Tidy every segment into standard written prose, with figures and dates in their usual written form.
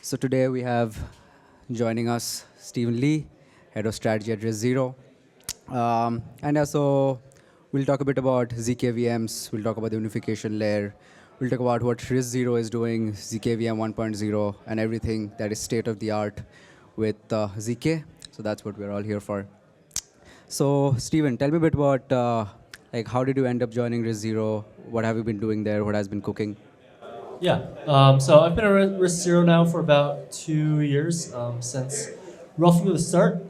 So today we have joining us Stephen Lee, Head of Strategy at RISC Zero. And so we'll talk a bit about zkVMs, we'll talk about the unification layer, we'll talk about what RISC Zero is doing, zkVM 1.0, and everything that is state of the art with zk. So that's what we're all here for. So Stephen, tell me a bit about like how did you end up joining RISC Zero? What have you been doing there? What has been cooking? Yeah, so I've been at RISC Zero now for about 2 years, since roughly the start.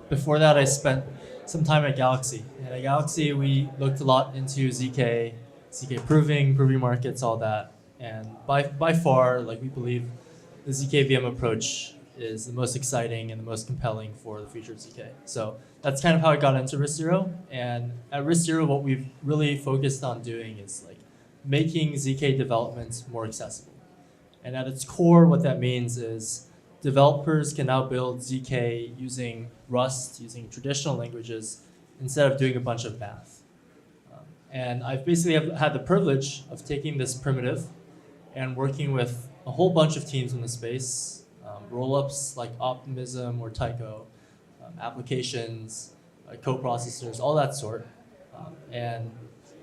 Before that, I spent some time at Galaxy. And at Galaxy, we looked a lot into ZK proving markets, all that. And by far, like we believe, the zkVM approach is the most exciting and the most compelling for the future of ZK. So that's kind of how I got into RISC Zero. And at RISC Zero, what we've really focused on doing is like making ZK development more accessible. And at its core, what that means is developers can now build ZK using Rust, using traditional languages, instead of doing a bunch of math. And I've basically had the privilege of taking this primitive and working with a whole bunch of teams in the space, roll-ups like Optimism or Tycho, applications, co-processors, all that sort. And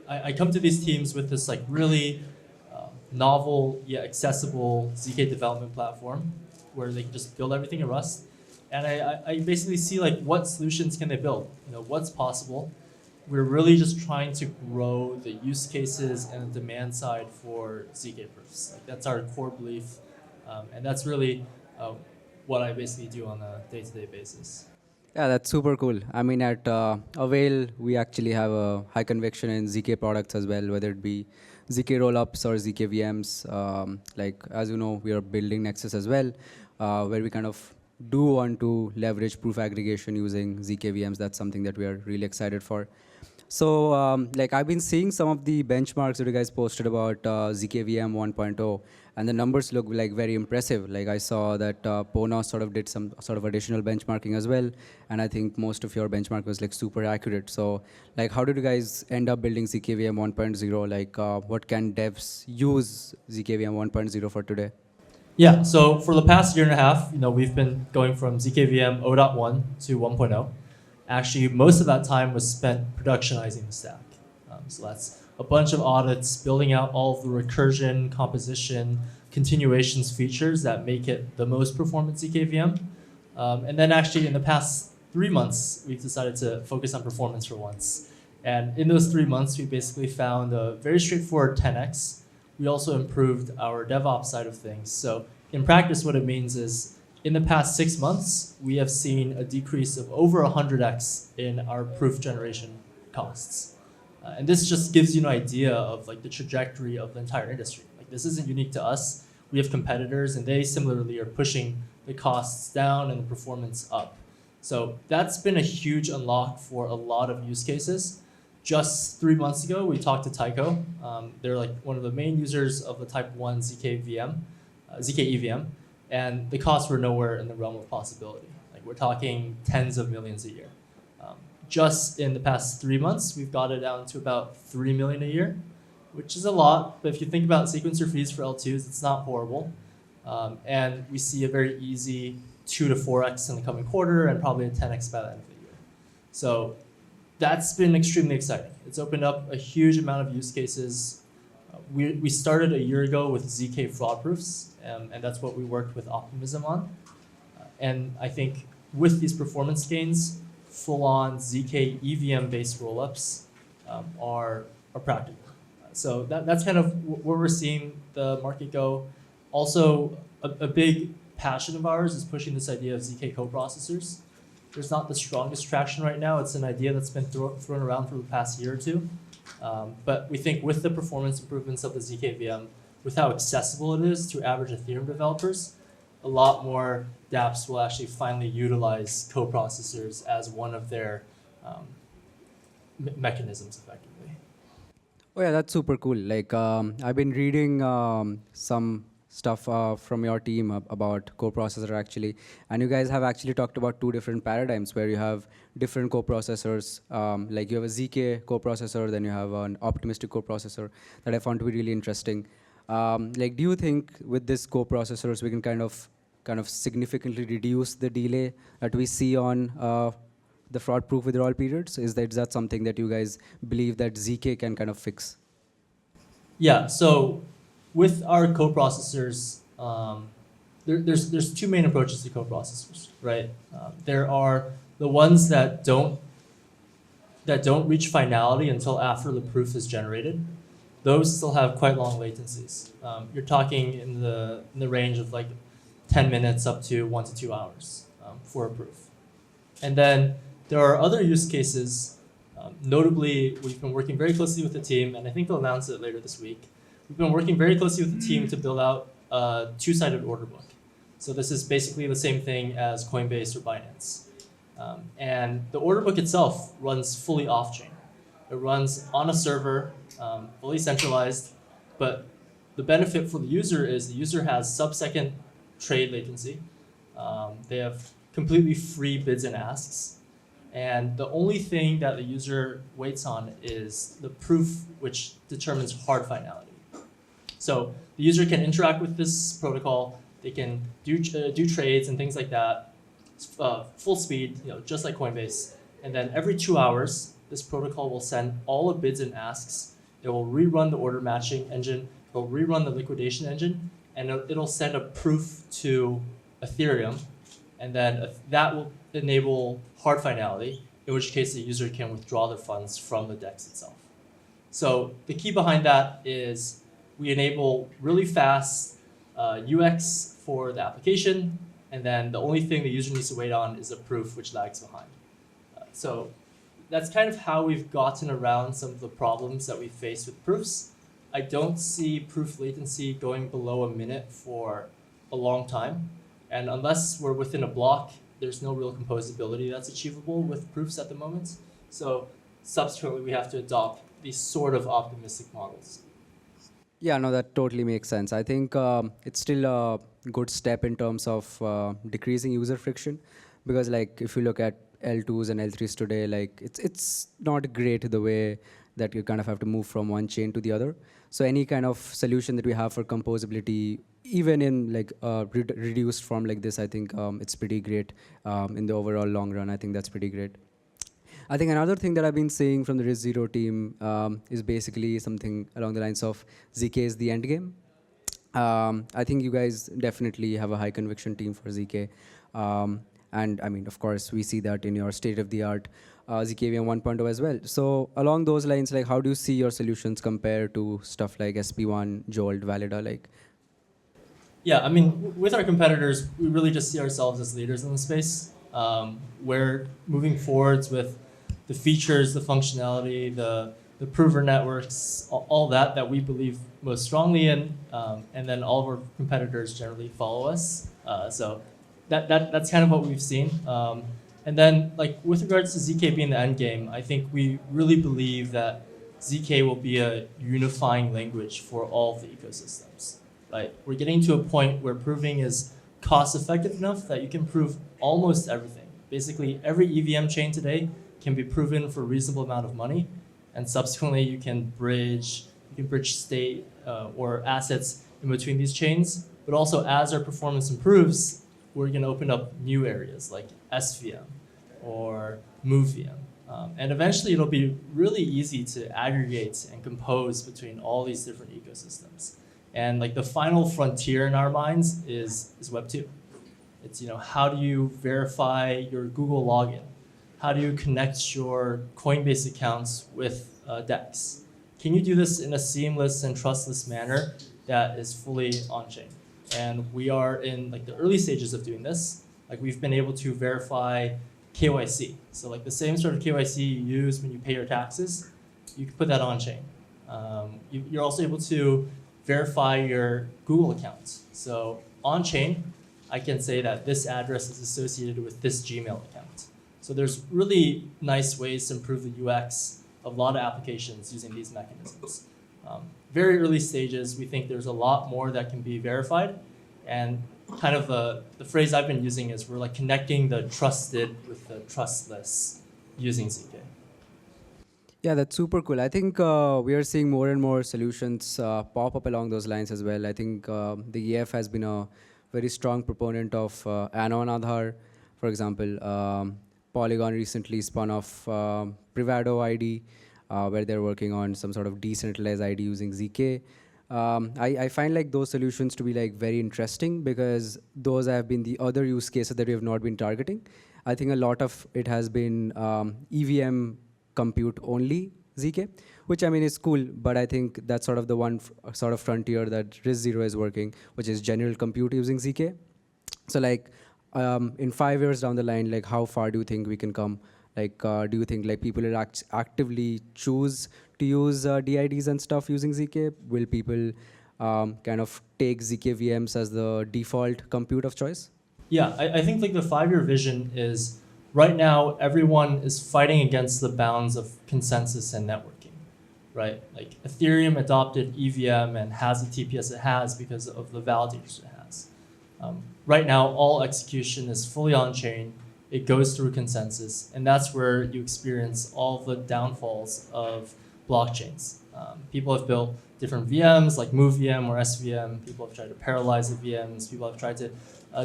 I come to these teams with this like really novel yet accessible ZK development platform where they can just build everything in Rust. And I basically see like what solutions can they build, what's possible. We're really just trying to grow the use cases and the demand side for ZK proofs. Like that's our core belief, and that's really what I basically do on a day-to-day basis. Yeah, that's super cool. I mean, at Avail, we actually have a high conviction in ZK products as well, whether it be ZK rollups or ZK VMs. Like, as you know, we are building Nexus as well, where we kind of do want to leverage proof aggregation using ZK VMs. That's something that we are really excited for. So, like, I've been seeing some of the benchmarks that you guys posted about zkVM 1.0, and the numbers look like very impressive. Like, I saw that Ponos sort of did some sort of additional benchmarking as well, and I think most of your benchmark was like super accurate. So, like, how did you guys end up building zkVM 1.0? Like, what can devs use zkVM 1.0 for today? Yeah, so for the past year and a half, we've been going from zkVM 0.1 to 1.0. Actually, most of that time was spent productionizing the stack. So that's a bunch of audits, building out all of the recursion, composition, continuations features that make it the most performant zkVM. And then actually in the past 3 months, we've decided to focus on performance for once. And in those 3 months, we basically found a very straightforward 10x. We also improved our DevOps side of things. So in practice, what it means is in the past 6 months, we have seen a decrease of over 100x in our proof generation costs. And this just gives you an idea of like the trajectory of the entire industry. Like this isn't unique to us. We have competitors and they similarly are pushing the costs down and the performance up. So that's been a huge unlock for a lot of use cases. Just 3 months ago, we talked to Tycho. They're like one of the main users of the type 1 zkVM, zkEVM. And the costs were nowhere in the realm of possibility. Like we're talking tens of millions a year. Just in the past 3 months, we've got it down to about 3 million a year, which is a lot. But if you think about sequencer fees for L2s, it's not horrible. And we see a very easy 2 to 4x in the coming quarter and probably a 10x by the end of the year. So that's been extremely exciting. It's opened up a huge amount of use cases. We started a year ago with ZK fraud proofs, and that's what we worked with Optimism on. And I think with these performance gains, full-on ZK EVM-based rollups are practical. So that's kind of where we're seeing the market go. Also, a big passion of ours is pushing this idea of ZK coprocessors. There's not the strongest traction right now. It's an idea that's been thrown around for the past year or two. But we think with the performance improvements of the zkVM, with how accessible it is to average Ethereum developers, a lot more dApps will actually finally utilize coprocessors as one of their mechanisms effectively. Oh yeah, that's super cool. Like I've been reading some stuff from your team about coprocessor actually, and you guys have actually talked about 2 different paradigms where you have different coprocessors. Like you have a ZK coprocessor, then you have an optimistic coprocessor that I found to be really interesting. Like, do you think with this co-processors we can kind of significantly reduce the delay that we see on the fraud-proof withdrawal periods? Is that something that you guys believe that ZK can kind of fix? Yeah, so with our coprocessors, there's two main approaches to coprocessors, right? There are the ones that don't reach finality until after the proof is generated. Those still have quite long latencies. You're talking in the range of like 10 minutes up to 1 to 2 hours for a proof. And then there are other use cases. Notably, we've been working very closely with the team, and I think they'll announce it later this week. We've been working very closely with the team to build out a two-sided order book. So this is basically the same thing as Coinbase or Binance. And the order book itself runs fully off-chain. It runs on a server, fully centralized, but the benefit for the user is the user has sub-second trade latency. They have completely free bids and asks. And the only thing that the user waits on is the proof, which determines hard finality. So the user can interact with this protocol. They can do trades and things like that, full speed, just like Coinbase. And then every 2 hours, this protocol will send all the bids and asks. It will rerun the order matching engine. It will rerun the liquidation engine, and it'll send a proof to Ethereum, and then that will enable hard finality, in which case the user can withdraw the funds from the DEX itself. So the key behind that is we enable really fast UX for the application, and then the only thing the user needs to wait on is a proof which lags behind. So that's kind of how we've gotten around some of the problems that we face with proofs. I don't see proof latency going below a minute for a long time. And unless we're within a block, there's no real composability that's achievable with proofs at the moment. So subsequently, we have to adopt these sort of optimistic models. Yeah, no, that totally makes sense. I think it's still a good step in terms of decreasing user friction, because like if you look at L2s and L3s today, like it's not great the way that you kind of have to move from one chain to the other. So any kind of solution that we have for composability, even in like reduced form like this, I think it's pretty great in the overall long run. I think that's pretty great. I think another thing that I've been seeing from the RISC Zero team is basically something along the lines of ZK is the end game. I think you guys definitely have a high conviction team for ZK. And I mean, of course, we see that in your state-of-the-art zkVM 1.0 as well. So along those lines, like, how do you see your solutions compare to stuff like SP1, Jolt, Valida? Like, yeah, I mean, with our competitors, we really just see ourselves as leaders in the space. We're moving forwards with the features, the functionality, the prover networks, all that we believe most strongly in, and then all of our competitors generally follow us. So that's kind of what we've seen. And then, like with regards to ZK being the end game, I think we really believe that ZK will be a unifying language for all of the ecosystems. Right? We're getting to a point where proving is cost-effective enough that you can prove almost everything. Basically, every EVM chain today can be proven for a reasonable amount of money, and subsequently you can bridge state or assets in between these chains. But also, as our performance improves, we're going to open up new areas like SVM or MoveVM. And eventually, it'll be really easy to aggregate and compose between all these different ecosystems. And like the final frontier in our minds is Web 2. It's, how do you verify your Google login? How do you connect your Coinbase accounts with DEX? Can you do this in a seamless and trustless manner that is fully on-chain? And we are in like the early stages of doing this. Like we've been able to verify KYC. So like the same sort of KYC you use when you pay your taxes, you can put that on-chain. You're also able to verify your Google account. So on-chain, I can say that this address is associated with this Gmail account. So there's really nice ways to improve the UX of a lot of applications using these mechanisms. Very early stages, we think there's a lot more that can be verified. And kind of the phrase I've been using is we're like connecting the trusted with the trustless using ZK. Yeah, that's super cool. I think we are seeing more and more solutions pop up along those lines as well. I think the EF has been a very strong proponent of Anon Aadhaar. For example, Polygon recently spun off Privado ID, where they're working on some sort of decentralized ID using ZK. I find like those solutions to be like very interesting because those have been the other use cases that we have not been targeting. I think a lot of it has been EVM compute only zk, which I mean is cool, but I think that's sort of the one sort of frontier that RISC Zero is working, which is general compute using zk. So like in 5 years down the line, like how far do you think we can come? Like do you think like people will actively choose to use DIDs and stuff using zk? Will people kind of take zkVMs as the default compute of choice? Yeah, I think like the 5-year vision is right now everyone is fighting against the bounds of consensus and networking, right? Like Ethereum adopted EVM and has the TPS it has because of the validators it has. Right now, all execution is fully on chain. It goes through consensus, and that's where you experience all the downfalls of blockchains. People have built different VMs like MoveVM or SVM. People have tried to parallelize the VMs. People have tried to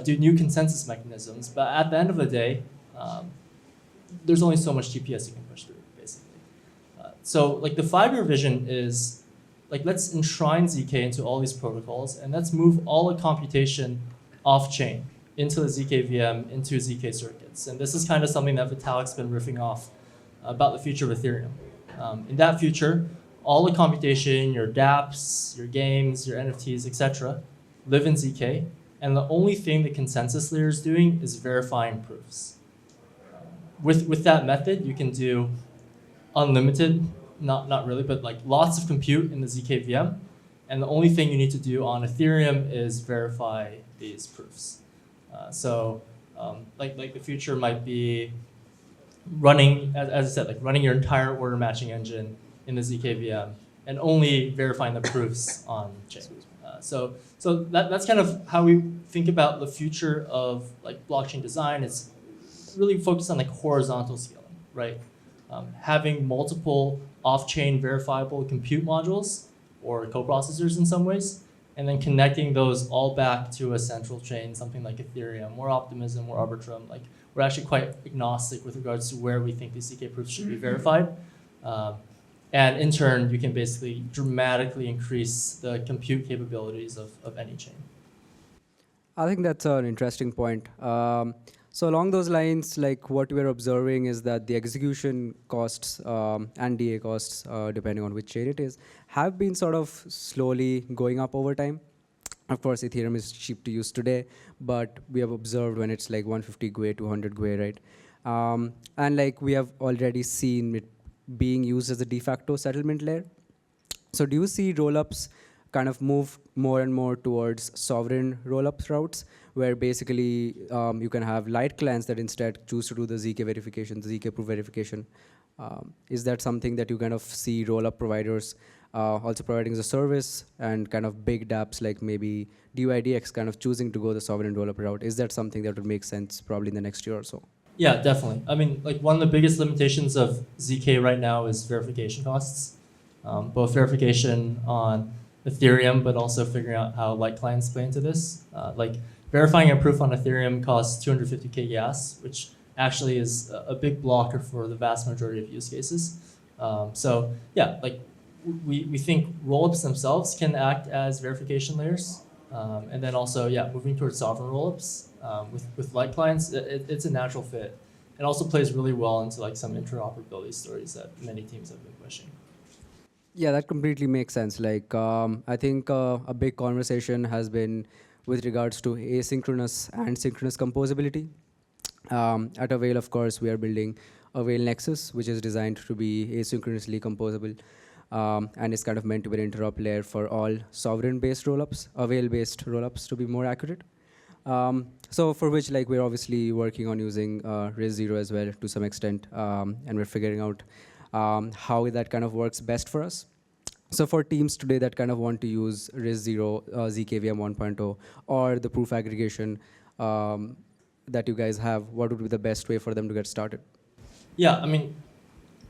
do new consensus mechanisms. But at the end of the day, there's only so much TPS you can push through, basically. So like the 5-year vision is like, let's enshrine ZK into all these protocols, and let's move all the computation off-chain into the zkVM, into ZK circuits. And this is kind of something that Vitalik's been riffing off about the future of Ethereum. In that future, all the computation, your dApps, your games, your NFTs, etc., live in ZK, and the only thing the consensus layer is doing is verifying proofs. With that method, you can do unlimited, not really, but like lots of compute in the zkVM, and the only thing you need to do on Ethereum is verify these proofs. Like the future might be running, as I said, like running your entire order matching engine in the zkVM and only verifying the proofs on chain. So that's kind of how we think about the future of like blockchain design. It's really focused on like horizontal scaling, right? Having multiple off-chain verifiable compute modules or coprocessors in some ways, and then connecting those all back to a central chain, something like Ethereum or Optimism or Arbitrum. Like we're actually quite agnostic with regards to where we think these ZK proofs should be verified. And in turn, you can basically dramatically increase the compute capabilities of any chain. I think that's an interesting point. So along those lines, like what we're observing is that the execution costs and DA costs, depending on which chain it is, have been sort of slowly going up over time. Of course, Ethereum is cheap to use today, but we have observed when it's like 150 GUI, 200 GUI, right? And like we have already seen it being used as a de facto settlement layer. So do you see rollups kind of move more and more towards sovereign rollup routes, where basically you can have light clients that instead choose to do the ZK verification, the ZK proof verification? Is that something that you kind of see rollup providers also providing as a service, and kind of big dApps like maybe DYDX kind of choosing to go the sovereign rollup route? Is that something that would make sense probably in the next year or so? Yeah, definitely. I mean, like one of the biggest limitations of ZK right now is verification costs. Both verification on Ethereum, but also figuring out how light clients play into this. Like verifying a proof on Ethereum costs 250K gas, which actually is a big blocker for the vast majority of use cases. So yeah, like we think rollups themselves can act as verification layers. And then also, yeah, moving towards sovereign rollups with light clients, it's a natural fit. It also plays really well into like some interoperability stories that many teams have been pushing. Yeah, that completely makes sense. Like, I think a big conversation has been with regards to asynchronous and synchronous composability. At Avail, of course, we are building Avail Nexus, which is designed to be asynchronously composable. And it's kind of meant to be an interop layer for all sovereign-based rollups, Avail-based rollups to be more accurate. So for which, like, we're obviously working on using RISC Zero as well to some extent, and we're figuring out how that kind of works best for us. So for teams today that kind of want to use RISC Zero, zkVM 1.0, or the proof aggregation that you guys have, what would be the best way for them to get started? Yeah, I mean,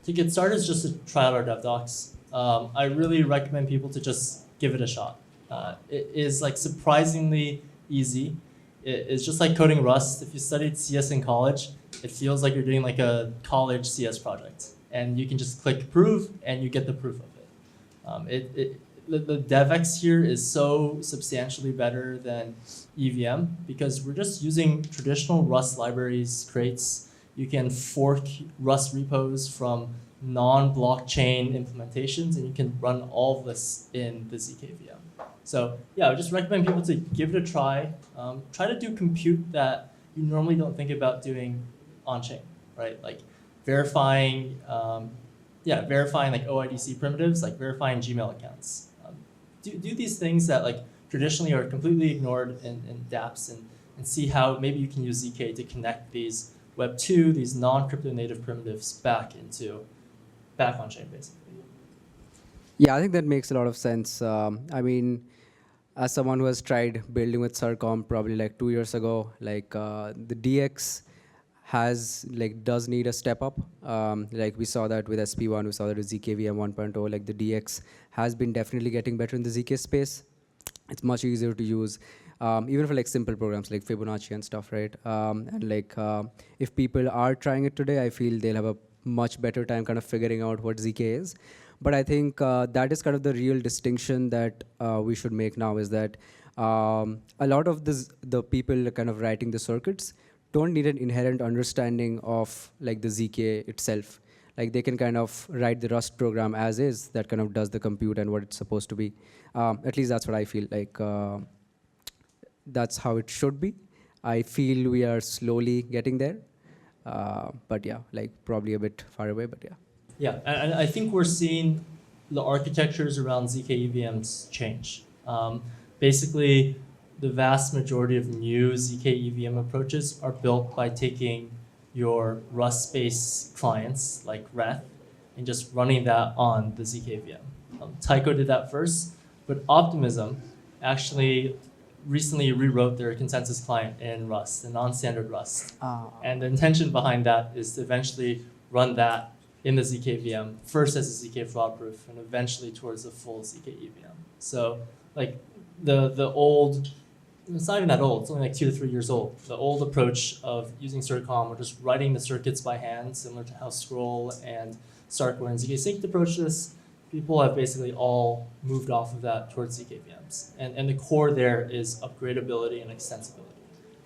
To get started is just to try out our dev docs. I really recommend people to just give it a shot. It is like surprisingly easy. It's just like coding Rust. If you studied CS in college, it feels like you're doing like a college CS project. And you can just click approve and you get the proof of it. The DevX here is so substantially better than EVM because we're just using traditional Rust libraries, crates. You can fork Rust repos from non-blockchain implementations, and you can run all of this in the zkVM. So yeah, I would just recommend people to give it a try. Try to do compute that you normally don't think about doing on-chain, right? Like verifying like OIDC primitives, like verifying Gmail accounts. Do these things that like traditionally are completely ignored in dApps and see how maybe you can use ZK to connect these Web 2, these non-crypto native primitives back on-chain basically. Yeah, I think that makes a lot of sense. I mean, as someone who has tried building with Circom probably like 2 years ago, like the DX does need a step up. Like we saw that with SP1, we saw that with zkVM 1.0, like the DX has been definitely getting better in the ZK space. It's much easier to use, even for like simple programs like Fibonacci and stuff, right? And like if people are trying it today, I feel they'll have a much better time kind of figuring out what ZK is. But I think that is kind of the real distinction that we should make now is that a lot of the people kind of writing the circuits don't need an inherent understanding of like the ZK itself. Like they can kind of write the Rust program as is that kind of does the compute and what it's supposed to be. At least that's what I feel like. That's how it should be. I feel we are slowly getting there. But yeah, like probably a bit far away, but yeah. Yeah, and I think we're seeing the architectures around ZK EVMs change. Basically, the vast majority of new ZK EVM approaches are built by taking your Rust-based clients like Reth and just running that on the zkVM. Tycho did that first, but Optimism actually recently rewrote their consensus client in Rust, the non-standard Rust. And the intention behind that is to eventually run that in the zkVM, first as a ZK fraud proof, and eventually towards the full ZK EVM. So like the old, it's not even that old, it's only like 2 to 3 years old. The old approach of using Circom or just writing the circuits by hand, similar to how Scroll and Starkware and ZK Sync approach this, people have basically all moved off of that towards zkVMs. And the core there is upgradability and extensibility,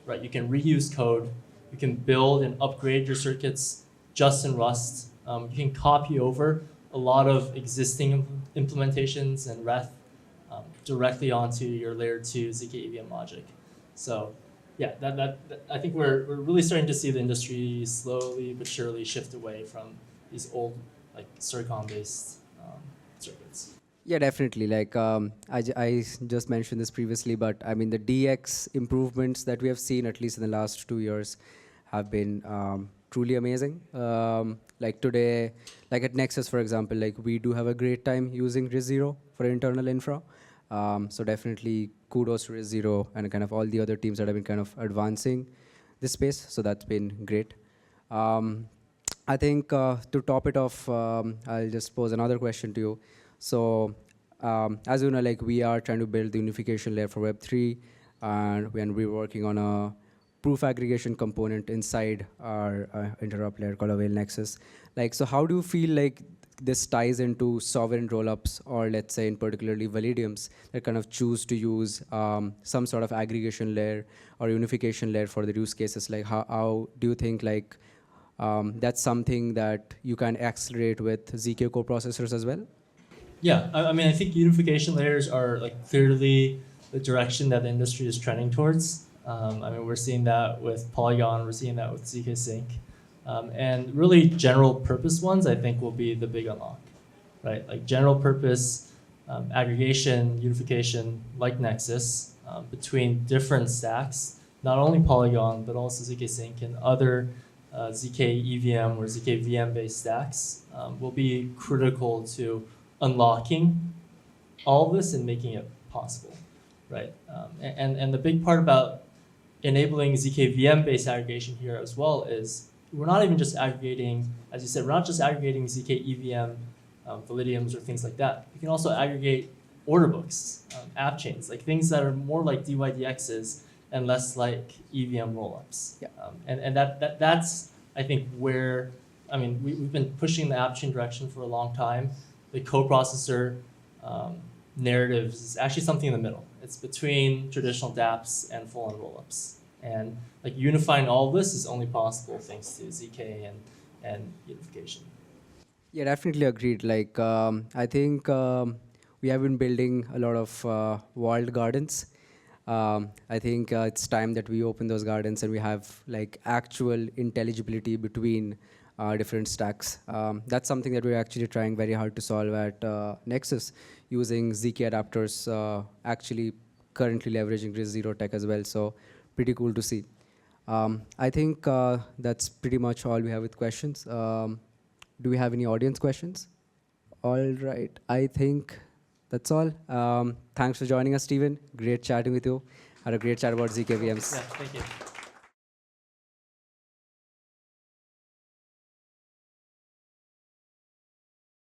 right? You can reuse code, you can build and upgrade your circuits just in Rust. You can copy over a lot of existing implementations and Reth directly onto your layer 2 ZK EVM logic. So yeah, that I think we're really starting to see the industry slowly but surely shift away from these old like Circom-based circuits. Yeah, definitely. Like I just mentioned this previously, but I mean the DX improvements that we have seen at least in the last 2 years have been truly amazing. Like today, like at Nexus, for example, like we do have a great time using RISC Zero for internal infra. So definitely kudos to RISC Zero and kind of all the other teams that have been kind of advancing this space. So that's been great. I think to top it off, I'll just pose another question to you. So as you know, like we are trying to build the unification layer for Web3, and we're working on a proof aggregation component inside our interop layer called Avail Nexus. Like, so how do you feel like this ties into sovereign rollups, or let's say in particularly Validiums that kind of choose to use some sort of aggregation layer or unification layer for the use cases? Like how do you think like that's something that you can accelerate with ZK coprocessors as well? Yeah, I mean, I think unification layers are like clearly the direction that the industry is trending towards. I mean, we're seeing that with Polygon, we're seeing that with ZK Sync. And really general purpose ones, I think, will be the big unlock, right? Like general purpose aggregation, unification, like Nexus, between different stacks, not only Polygon, but also ZK Sync and other ZK EVM or ZK VM-based stacks will be critical to unlocking all of this and making it possible, right? And the big part about enabling ZK VM-based aggregation here as well is we're not even just aggregating, as you said, we're not just aggregating zk EVM validiums or things like that. We can also aggregate order books, app chains, like things that are more like DYDXs and less like EVM rollups. Yeah. And that's, I think, where, I mean, we've been pushing the app chain direction for a long time. The coprocessor narrative is actually something in the middle. It's between traditional dApps and full-on rollups. And like unifying all of this is only possible thanks to zk and unification. Yeah, definitely agreed. Like, I think we have been building a lot of walled gardens. I think it's time that we open those gardens and we have like actual intelligibility between different stacks. That's something that we're actually trying very hard to solve at Nexus using zk adapters, actually currently leveraging RISC Zero tech as well. So pretty cool to see. I think that's pretty much all we have with questions. Do we have any audience questions? All right, I think that's all. Thanks for joining us, Steven. Great chatting with you. Had a great chat about zkVMs. Yeah, thank you.